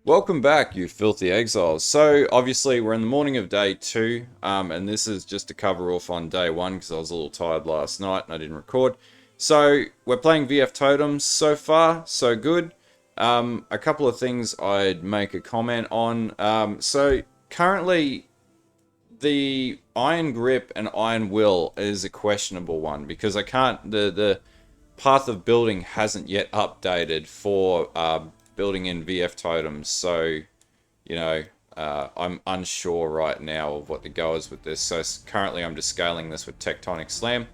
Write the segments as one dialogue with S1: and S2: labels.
S1: Welcome back, you filthy exiles. So, obviously, we're in the morning of day 2, and this is just to cover off on day 1 because I was a little tired last night and I didn't record. So, we're playing VF Totems. So far, so good. A couple of things I'd make a comment on. So, currently, the Iron Grip and Iron Will is a questionable one because I can't... The path of building hasn't yet updated for... building in VF Totems, so, I'm unsure right now of what the go is with this. So currently I'm just scaling this with Tectonic Slam.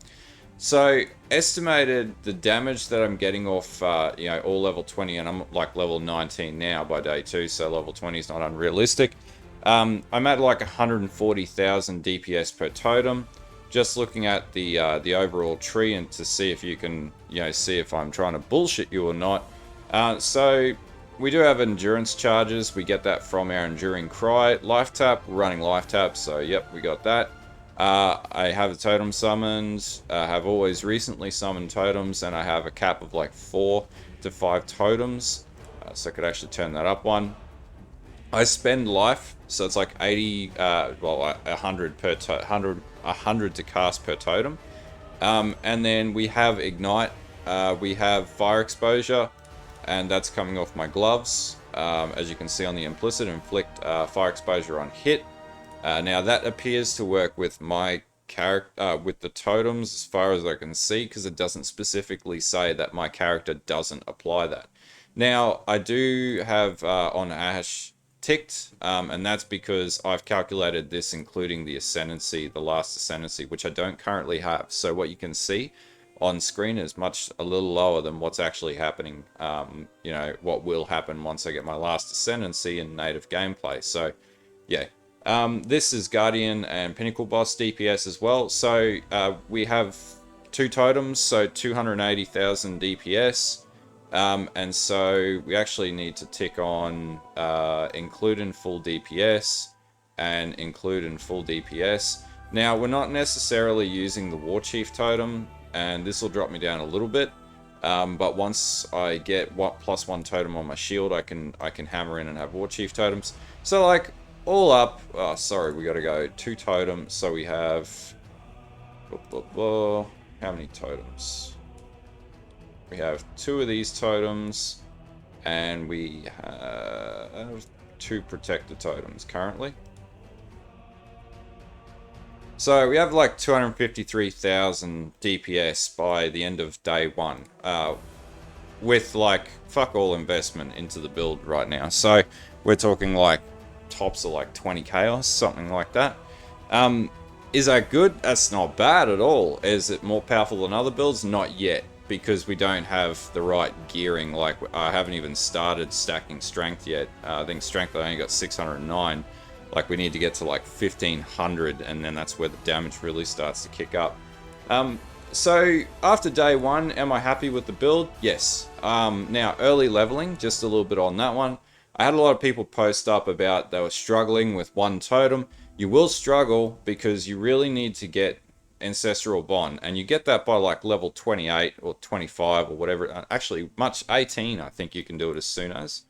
S1: So, estimated the damage that I'm getting off, all level 20, and I'm like level 19 now by day 2, so level 20 is not unrealistic. I'm at like 140,000 DPS per totem. Just looking at the overall tree and to see if you can, see if I'm trying to bullshit you or not. So, we do have endurance charges. We get that from our enduring cry. Life tap, we're running life tap, so yep, we got that. I have a totem summoned. I have always recently summoned totems, and I have a cap of like 4 to 5 totems. So I could actually turn that up one. I spend life, so it's like 80, 100 per 100 to cast per totem. And then we have ignite. We have fire exposure. And that's coming off my gloves. As you can see on the implicit, inflict fire exposure on hit. Now that appears to work with my character, with the totems as far as I can see, because it doesn't specifically say that my character doesn't apply that. Now I do have on Ash ticked, and that's because I've calculated this including the ascendancy, the last ascendancy, which I don't currently have. So what you can see on screen is a little lower than what's actually happening, what will happen once I get my last ascendancy in native gameplay. So, yeah. This is Guardian and Pinnacle Boss DPS as well. So, we have 2 totems, so 280,000 DPS. And so, we actually need to tick on include in full DPS and include in full DPS. Now, we're not necessarily using the War Chief totem, and this will drop me down a little bit, but once I get +1 totem on my shield, I can hammer in and have War Chief totems. So like all up, we got to go 2 totems. So we have how many totems? We have 2 of these totems, and we have 2 protector totems currently. So we have like 253,000 DPS by the end of day 1, with like fuck all investment into the build right now. So we're talking like tops of like 20 chaos, something like that. Is that good? That's not bad at all. Is it more powerful than other builds? Not yet, because we don't have the right gearing. Like I haven't even started stacking strength yet. I think strength I only got 609. Like, we need to get to, like, 1,500, and then that's where the damage really starts to kick up. So, after day 1, am I happy with the build? Yes. Now, early leveling, just a little bit on that one. I had a lot of people post up about they were struggling with 1 totem. You will struggle because you really need to get Ancestral Bond, and you get that by, like, level 28 or 25 or whatever. Actually, 18, I think you can do it as soon as.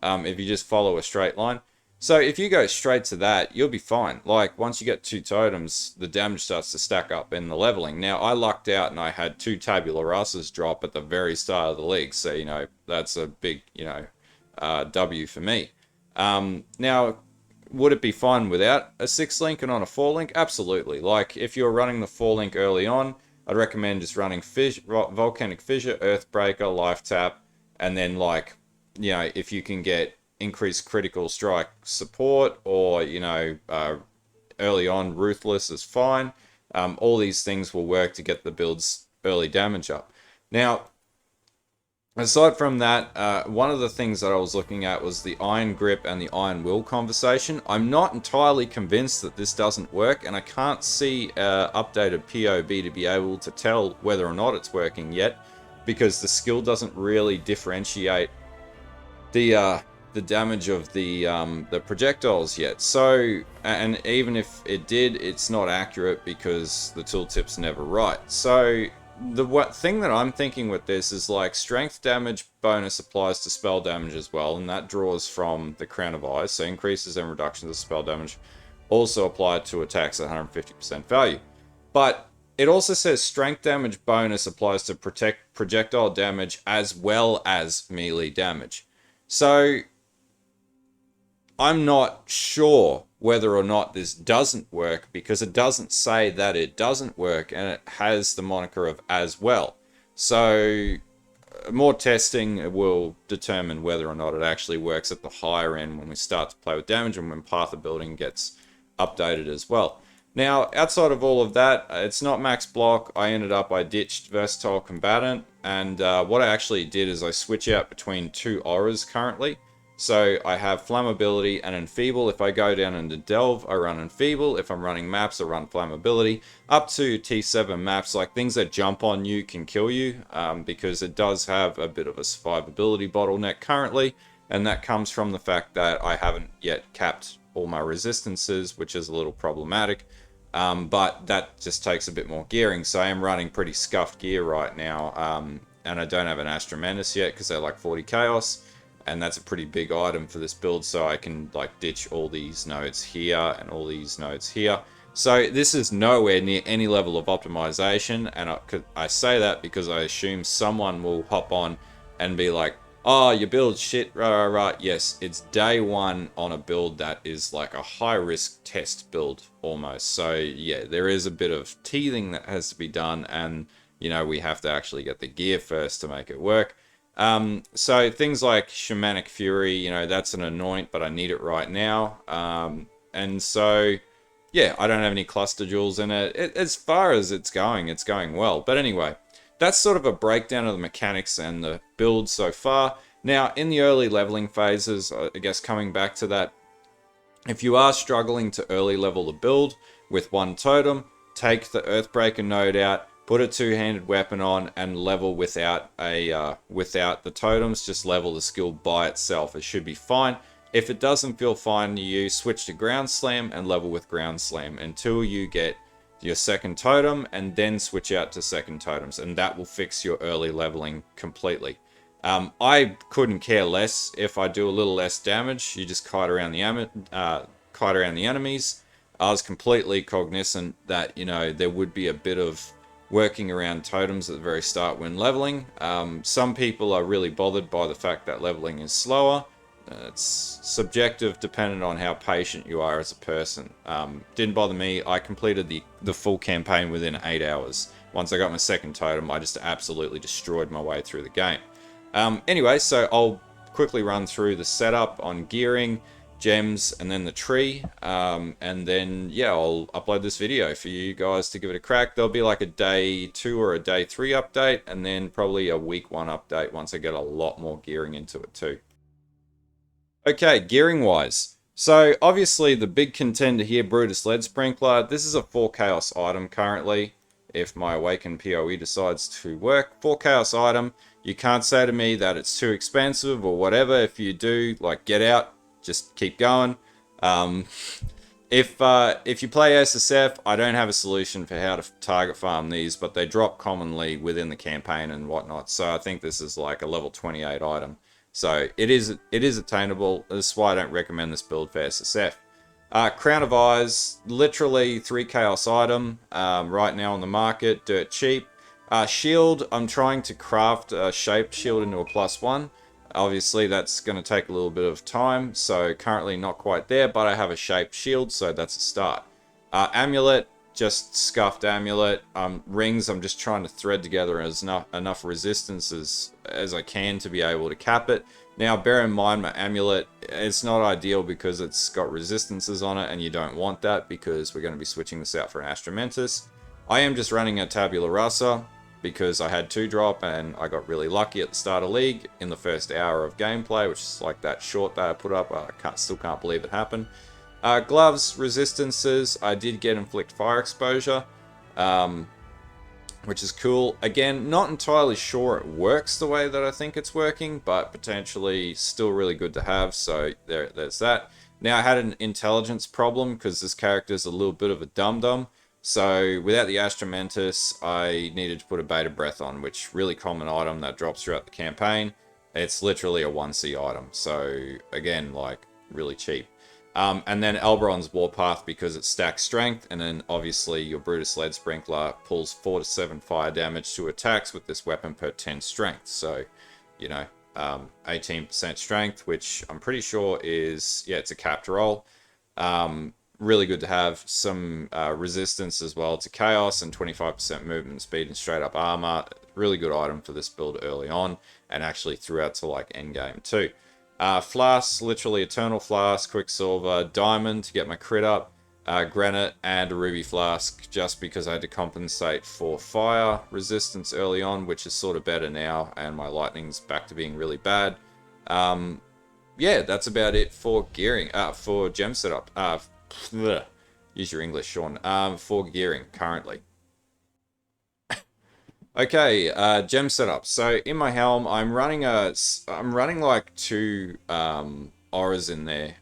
S1: If you just follow a straight line. So if you go straight to that, you'll be fine. Like, once you get 2 totems, the damage starts to stack up in the leveling. Now, I lucked out and I had 2 tabula rasas drop at the very start of the league. So, that's a big, W for me. Now, would it be fine without a 6-link and on a 4-link? Absolutely. Like, if you're running the 4-link early on, I'd recommend just running Volcanic Fissure, Earthbreaker, Life Tap, and then, like, if you can get increased critical strike support, or early on Ruthless is fine. All these things will work to get the build's early damage up. Now, aside from that, one of the things that I was looking at was the Iron Grip and the Iron Will conversation. I'm not entirely convinced that this doesn't work, and I can't see updated POB to be able to tell whether or not it's working yet, because the skill doesn't really differentiate the damage of the projectiles yet. So, and even if it did, it's not accurate because the tooltip's never right. So thing that I'm thinking with this is like strength damage bonus applies to spell damage as well, and that draws from the Crown of Eyes, so increases and reductions of spell damage also apply to attacks at 150% value. But it also says strength damage bonus applies to projectile damage as well as melee damage. So I'm not sure whether or not this doesn't work, because it doesn't say that it doesn't work, and it has the moniker of as well. So more testing will determine whether or not it actually works at the higher end when we start to play with damage and when Path of Building gets updated as well. Now, outside of all of that, it's not max block. I ditched Versatile Combatant, and what I actually did is I switch out between two auras currently. So I have Flammability and Enfeeble. If I go down into Delve, I run Enfeeble. If I'm running maps, I run Flammability. Up to T7 maps, like things that jump on you can kill you, because it does have a bit of a survivability bottleneck currently, and that comes from the fact that I haven't yet capped all my resistances, which is a little problematic. But that just takes a bit more gearing, so I am running pretty scuffed gear right now, and I don't have an Astramentis yet because they're like 40 Chaos. And that's a pretty big item for this build, so I can like ditch all these nodes here and all these nodes here. So this is nowhere near any level of optimization, and I say that because I assume someone will hop on and be like, oh, your build's shit, right. Yes, it's day one on a build that is like a high-risk test build almost. So yeah, there is a bit of teething that has to be done, and you know, we have to actually get the gear first to make it work. So things like Shamanic Fury, you know, that's an anoint, but I need it right now. And so, yeah, I don't have any cluster jewels in it. As far as it's going well. But anyway, that's sort of a breakdown of the mechanics and the build so far. Now, in the early leveling phases, I guess coming back to that, if you are struggling to early level the build with one totem, take the Earthbreaker node out, put a two-handed weapon on, and level without the totems. Just level the skill by itself. It should be fine. If it doesn't feel fine to you, switch to Ground Slam and level with Ground Slam until you get your second totem, and then switch out to second totems, and that will fix your early leveling completely. I couldn't care less if I do a little less damage. You just kite around the enemies. I was completely cognizant that, you know, there would be a bit of working around totems at the very start when leveling. Some people are really bothered by the fact that leveling is slower. It's subjective, dependent on how patient you are as a person. Didn't bother me. I completed the full campaign within 8 hours. Once I got my second totem, I just absolutely destroyed my way through the game. Anyway, so I'll quickly run through the setup on gearing, gems, and then the tree, and then yeah, I'll upload this video for you guys to give it a crack. There'll be like a day 2 or a day 3 update, and then probably a week 1 update once I get a lot more gearing into it too. Okay, gearing wise, so obviously the big contender here, Brutus Lead Sprinkler. This is a 4 chaos item currently. If my Awakened PoE decides to work, 4 chaos item. You can't say to me that it's too expensive or whatever. If you do, like, get out. Just keep going. If you play SSF, I don't have a solution for how to target farm these, but they drop commonly within the campaign and whatnot. So I think this is like a level 28 item. So it is attainable. That's why I don't recommend this build for SSF. Crown of Eyes, literally 3 chaos item right now on the market, dirt cheap. Shield, I'm trying to craft a shaped shield into a +1. Obviously, that's going to take a little bit of time, so currently not quite there, but I have a shaped shield, so that's a start. Amulet, just scuffed amulet. Rings, I'm just trying to thread together enough resistance as I can to be able to cap it. Now, bear in mind, my amulet, it's not ideal because it's got resistances on it, and you don't want that because we're going to be switching this out for an Astramentis. I am just running a Tabula Rasa because I had 2 drop and I got really lucky at the start of League in the first hour of gameplay, which is like that short that I put up. I still can't believe it happened. Gloves, resistances, I did get Inflict Fire Exposure, which is cool. Again, not entirely sure it works the way that I think it's working, but potentially still really good to have, so there's that. Now, I had an intelligence problem because this character is a little bit of a dum-dum. So without the Astramentis, I needed to put a Beta Breath on, which really common item that drops throughout the campaign. It's literally a 1C item. So again, like really cheap. And then Alberon's Warpath because it stacks strength, and then obviously your Brutus Lead Sprinkler pulls 4 to 7 fire damage to attacks with this weapon per 10 strength. So, you know, 18% strength, which I'm pretty sure is, yeah, it's a capped roll. Really good to have. Some resistance as well to chaos and 25% movement speed and straight up armor. Really good item for this build early on and actually throughout to like endgame too. Flask, literally Eternal Flask, Quicksilver, Diamond to get my crit up, Granite, and a Ruby Flask just because I had to compensate for fire resistance early on, which is sort of better now, and my lightning's back to being really bad. Yeah, that's about it for gearing, for gem setup. Use your English, Sean. For gearing currently. Okay, gem setup. So in my helm, I'm running like 2 auras in there,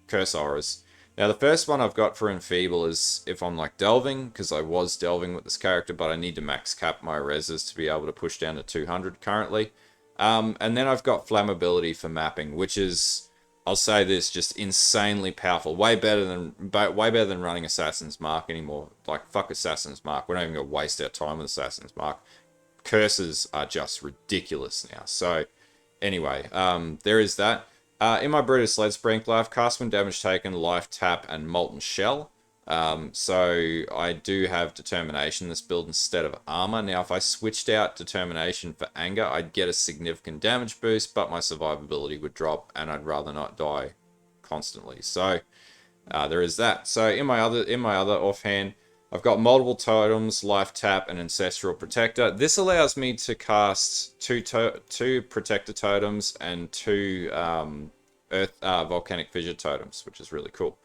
S1: curse auras. Now the first one I've got for enfeeble is if I'm like delving, because I was delving with this character, but I need to max cap my reses to be able to push down to 200 currently. And then I've got flammability for mapping, which is, I'll say this, just insanely powerful. Way better than running Assassin's Mark anymore. Like, fuck Assassin's Mark. We're not even going to waste our time with Assassin's Mark. Curses are just ridiculous now. So, anyway, there is that. In my Brutus Lead Sprinkler, I've cast when damage taken, life tap, and Molten Shell. So I do have Determination in this build instead of Armor. Now, if I switched out Determination for Anger, I'd get a significant damage boost, but my survivability would drop, and I'd rather not die constantly. So there is that. So in my other offhand, I've got multiple totems, life tap, and Ancestral Protector. This allows me to cast two Protector Totems and 2 Volcanic Fissure Totems, which is really cool.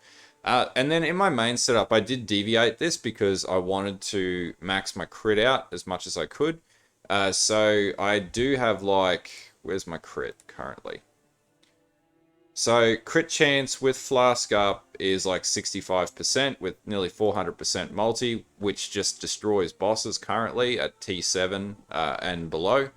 S1: And then in my main setup, I did deviate this because I wanted to max my crit out as much as I could. So I do have like, where's my crit currently? So crit chance with Flask up is like 65% with nearly 400% multi, which just destroys bosses currently at T7 and below.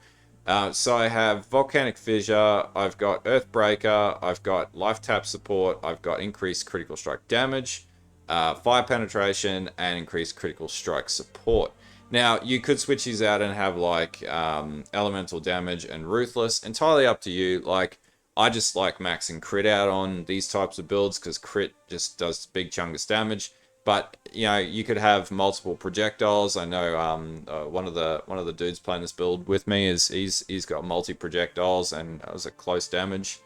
S1: So I have Volcanic Fissure, I've got Earthbreaker, I've got Life Tap support, I've got increased critical strike damage, fire penetration, and increased critical strike support. Now, you could switch these out and have like elemental damage and ruthless, entirely up to you. Like, I just like maxing crit out on these types of builds because crit just does big chungus damage. But you know, you could have multiple projectiles. I know one of the dudes playing this build with me is he's got multi projectiles, and it was a close damage,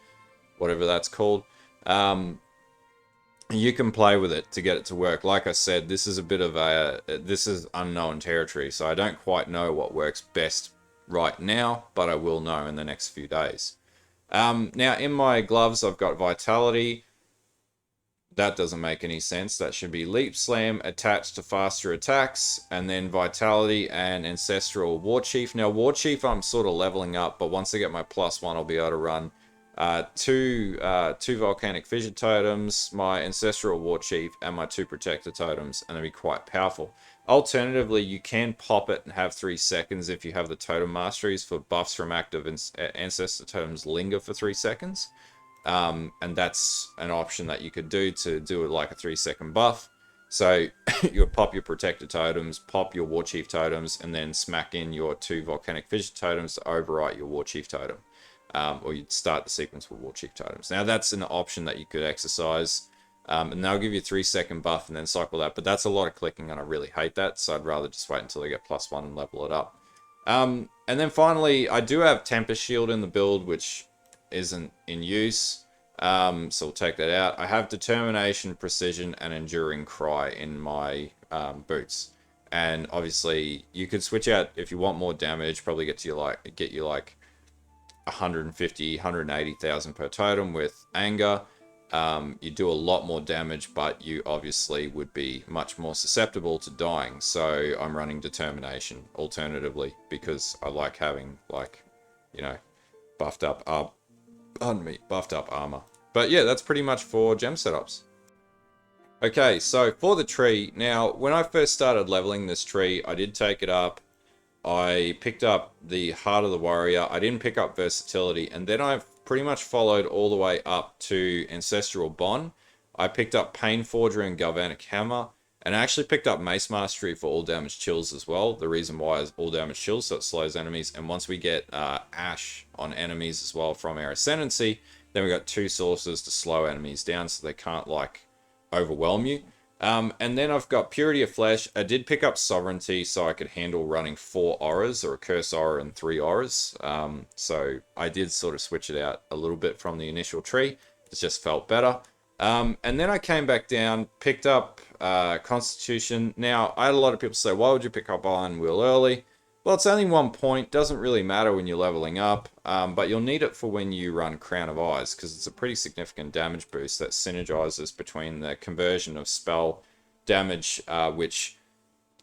S1: whatever that's called. You can play with it to get it to work. Like I said, this is a bit of this is unknown territory, so I don't quite know what works best right now, but I will know in the next few days. Now in my gloves, I've got Vitality. That doesn't make any sense. That should be Leap Slam attached to faster attacks, and then Vitality and Ancestral War Chief. Now, War Chief I'm sort of leveling up, but once I get my +1, I'll be able to run two Volcanic Fissure Totems, my Ancestral War Chief, and my 2 Protector Totems, and they'll be quite powerful. Alternatively, you can pop it and have 3 seconds if you have the Totem Masteries for buffs from active Ancestor Totems linger for 3 seconds. And that's an option that you could do to do it like a 3-second buff. So you would pop your Protector Totems, pop your War Chief Totems, and then smack in your 2 Volcanic Fissure Totems to overwrite your War Chief Totem. Or you'd start the sequence with War Chief Totems. Now that's an option that you could exercise. And they'll give you a 3-second buff and then cycle that. But that's a lot of clicking and I really hate that. So I'd rather just wait until I get +1 and level it up. And then finally, I do have Tempest Shield in the build, which isn't in use, so we'll take that out. I have Determination, Precision, and Enduring Cry in my boots, and obviously you could switch out if you want more damage. Probably get you like 150, 180,000 per totem with Anger. You do a lot more damage, but you obviously would be much more susceptible to dying. So I'm running Determination alternatively because I like having, like, you know, buffed up armor. But yeah, that's pretty much for gem setups. Okay, so for the tree, now when I first started leveling this tree, I did take it up. I picked up the Heart of the Warrior. I didn't pick up Versatility, and then I've pretty much followed all the way up to Ancestral Bond. I picked up Pain Forger and Galvanic Hammer, and I actually picked up Mace Mastery for all damage chills as well. The reason why is all damage chills, so it slows enemies, and once we get Ash on enemies as well from our Ascendancy, then we got two sources to slow enemies down so they can't, like, overwhelm you. And then I've got Purity of Flesh. I did pick up Sovereignty so I could handle running 4 auras, or a Curse aura and 3 auras. So I did sort of switch it out a little bit from the initial tree. It just felt better. And then I came back down, picked up Constitution. Now, I had a lot of people say, why would you pick up Iron Will early? Well, it's only 1 point. Doesn't really matter when you're leveling up. But you'll need it for when you run Crown of Eyes, because it's a pretty significant damage boost that synergizes between the conversion of spell damage, which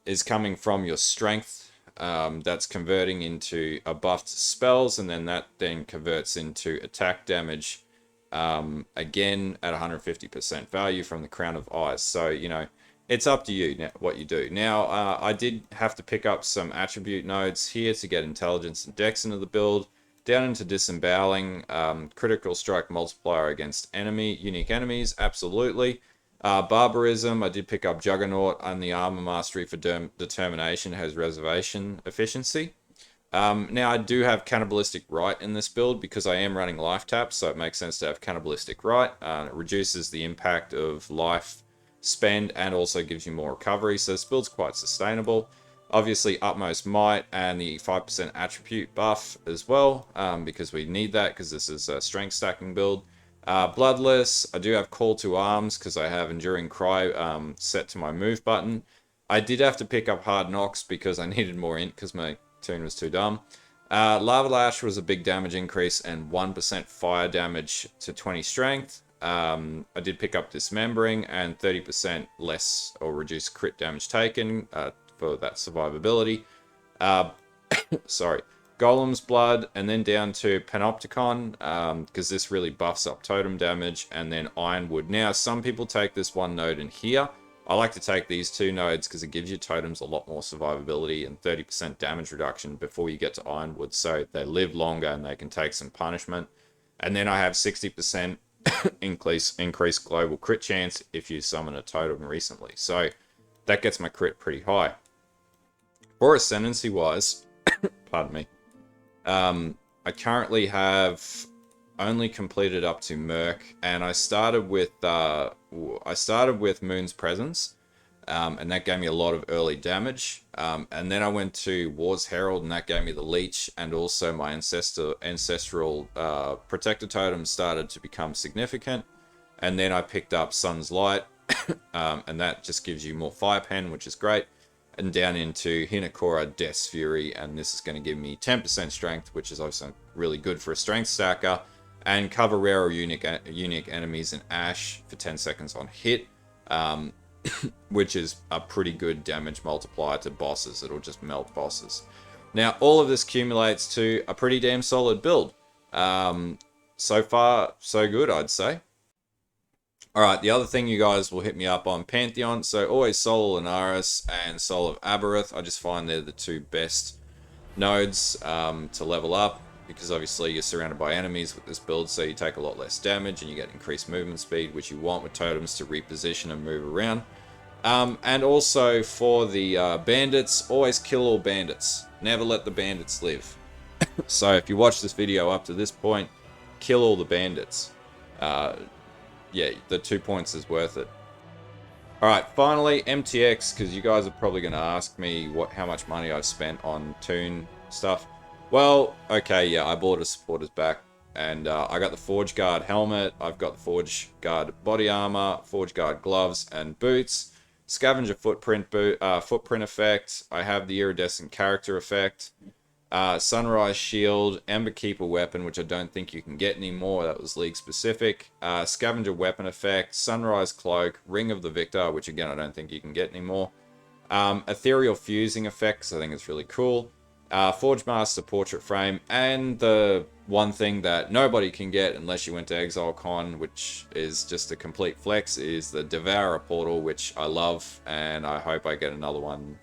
S1: is coming from your strength, that's converting into a buff to spells, and then that then converts into attack damage, again at 150% value from the Crown of Eyes. So, you know, it's up to you what you do. Now, I did have to pick up some attribute nodes here to get intelligence and dex into the build. Down into disemboweling, critical strike multiplier against unique enemies, absolutely. Barbarism, I did pick up Juggernaut, and the armor mastery for determination has reservation efficiency. Now, I do have Cannibalistic Rite in this build because I am running life taps, so it makes sense to have Cannibalistic Rite. It reduces the impact of life spend and also gives you more recovery, so this build's quite sustainable. Obviously, Utmost Might and the 5% attribute buff as well, because we need that because this is a strength stacking build. Bloodless, I do have Call to Arms because I have Enduring Cry set to my move button. I did have to pick up Hard Knocks because I needed more int because my tune was too dumb. Lava Lash was a big damage increase and 1% fire damage to 20 strength. I did pick up Dismembering and 30% less or reduced crit damage taken for that survivability. Sorry. Golem's Blood, and then down to Panopticon, because this really buffs up totem damage, and then Ironwood. Now, some people take this one node in here. I like to take these 2 nodes because it gives your totems a lot more survivability and 30% damage reduction before you get to Ironwood, so they live longer and they can take some punishment. And then I have 60% increased global crit chance if you summon a totem recently. So that gets my crit pretty high. For Ascendancy wise, pardon me, I currently have only completed up to Merc, and I started with Moon's Presence, and that gave me a lot of early damage. And then I went to War's Herald, and that gave me the Leech, and also my Ancestral Protector Totems started to become significant. And then I picked up Sun's Light, and that just gives you more Fire Pen, which is great. And down into Hinakura, Death's Fury, and this is going to give me 10% strength, which is also really good for a strength stacker. And cover rare or unique enemies in Ash for 10 seconds on hit, which is a pretty good damage multiplier to bosses. It'll just melt bosses. Now, all of this accumulates to a pretty damn solid build. So far, so good, I'd say. Alright, the other thing you guys will hit me up on Pantheon. So always Soul of Lunaris and Soul of Aberrath. I just find they're the 2 best nodes to level up, because obviously you're surrounded by enemies with this build, so you take a lot less damage and you get increased movement speed, which you want with totems to reposition and move around. And also for the bandits, always kill all bandits. Never let the bandits live. So if you watch this video up to this point, kill all the bandits. Yeah, the 2 points is worth it. Alright, finally, MTX, because you guys are probably going to ask me how much money I've spent on toon stuff. Well, okay, yeah, I bought a supporter's back, and I got the Forge Guard helmet, I've got the Forge Guard body armor, Forge Guard gloves and boots, Scavenger footprint effect, I have the Iridescent character effect, Sunrise Shield, Ember Keeper weapon, which I don't think you can get anymore, that was league specific, Scavenger weapon effect, Sunrise Cloak, Ring of the Victor, which again I don't think you can get anymore, Ethereal Fusing effects, I think it's really cool, Forge Master Portrait Frame, and the one thing that nobody can get unless you went to Exile Con, which is just a complete flex, is the Devourer Portal, which I love, and I hope I get another one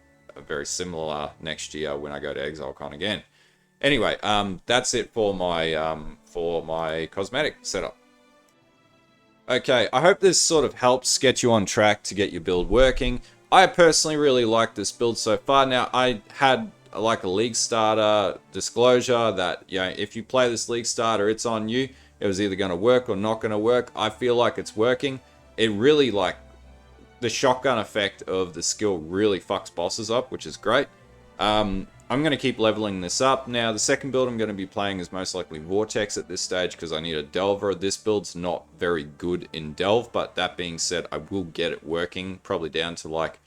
S1: very similar next year when I go to Exile Con again. Anyway, that's it for my cosmetic setup. Okay, I hope this sort of helps get you on track to get your build working. I personally really like this build so far. Now, I had like a League Starter disclosure that, you know, if you play this League Starter, it's on you. It was either going to work or not going to work. I feel like it's working. It really, like, the shotgun effect of the skill really fucks bosses up, which is great. I'm going to keep leveling this up. Now, the second build I'm going to be playing is most likely Vortex at this stage because I need a Delver. This build's not very good in Delve, but that being said, I will get it working, probably down to like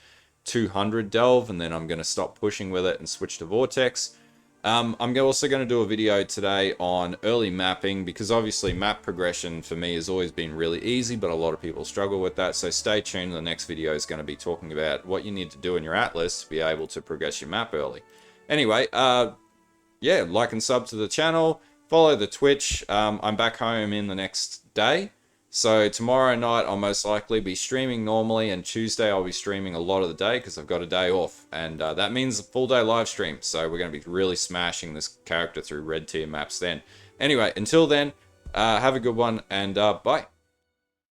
S1: 200 Delve, and then I'm going to stop pushing with it and switch to Vortex. I'm also going to do a video today on early mapping because obviously map progression for me has always been really easy, but a lot of people struggle with that. So stay tuned. The next video is going to be talking about what you need to do in your Atlas to be able to progress your map early. Anyway, yeah, like and sub to the channel. Follow the Twitch. I'm back home in the next day. So tomorrow night I'll most likely be streaming normally, and Tuesday I'll be streaming a lot of the day because I've got a day off, and that means a full day live stream. So we're going to be really smashing this character through red tier maps then. Anyway, until then, have a good one, and bye.